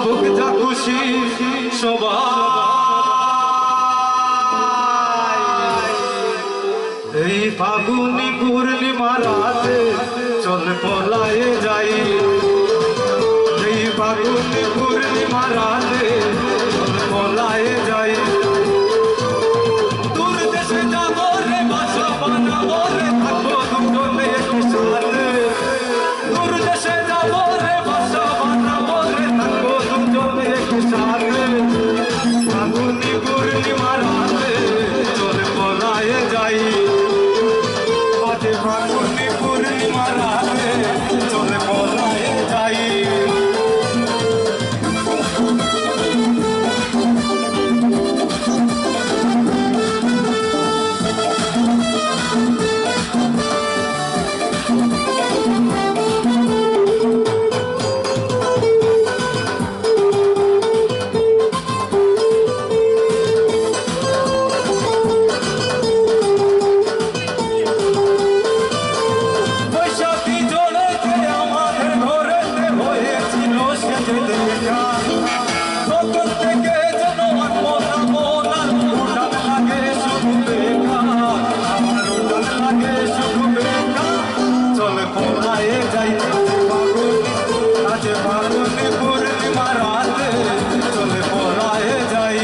হোক যা খুশি সবাই এই ফাগুনি পূর্ণিমা রাতে চল পলায়ে যাই এই ফাগুনি পূর্ণিমা রাতে চল পলায়ে যাই দূর দেশে যাবো রে বাসা বানাবো রে থাকবো দুজনে একসাথে দূর দেশে যাবো রে বাসা বানাবো রে থাকবো দুজনে একসাথে ফাগুনি পূর্ণিমা রাতে চল পলায়ে যাই ফাগুনি পূর্ণিমা রাতে চল পলায়ে যাই ফাগুনি পূর্ণিমা রাতে চল পলায়ে যাই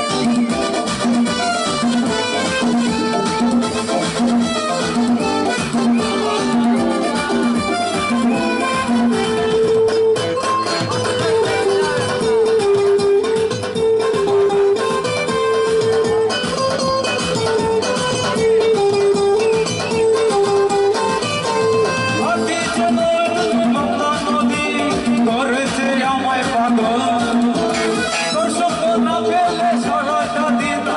আজ ফাগুনি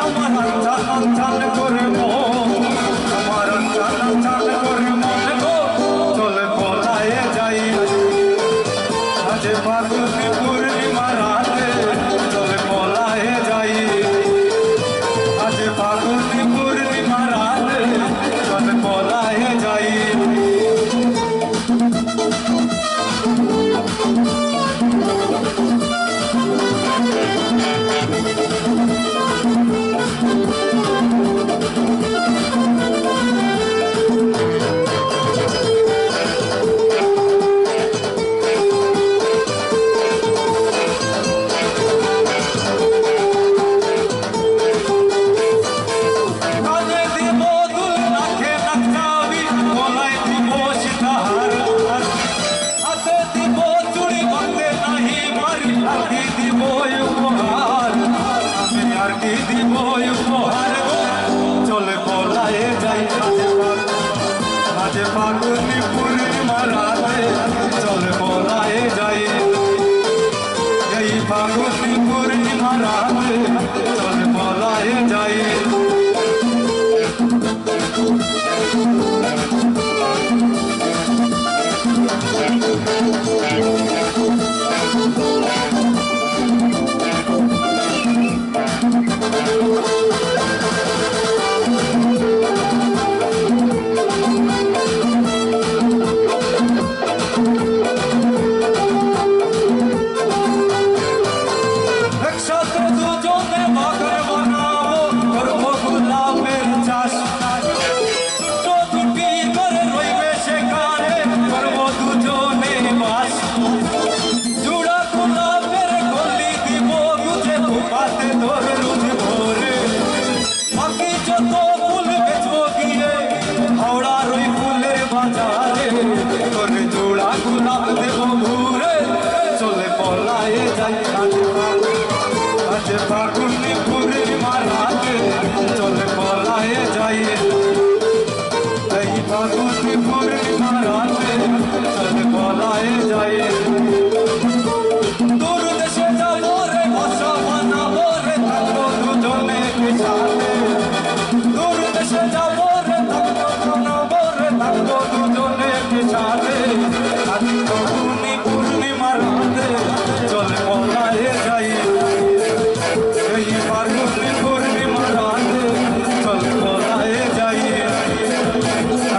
পূর্ণিমা রাতে চল পলায়ে যাই চলে পলায়ে যাই আজ ফাগুনি পূর্ণিমা রাতে চলে পলায়ে যাই এই ফাগুনি পূর্ণিমা রাতে চলে পলায়ে যাই ফাগুনি পূর্ণিমা রাতে চলে পলায়ে যাই এই ফাগুনি পূর্ণিমা রাতে চলে পলায়ে যাই দূর দেশে যাবো রে বাসা বানাবো রে থাকবো দুজনে একসাথে দূর দেশে যাবো রে থাকবো বানাবো রে থাকবো দুজনে একসাথে আজ ফাগুনি পূর্ণিমা রাতে চলে পলায়ে যাই ফাগুনি পূর্ণিমা রাতে চল পলায়ে যাই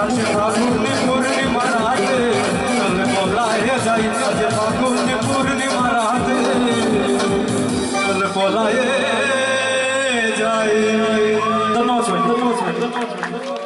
আজ ফাগুনি পূর্ণিমা রাতে আজ ফাগুন পূর্ণিমা রাতে চল পলায়ে যাই। ধন্যবাদ সবাই, ধন্যবাদ সবাই, ধন্যবাদ সবাই।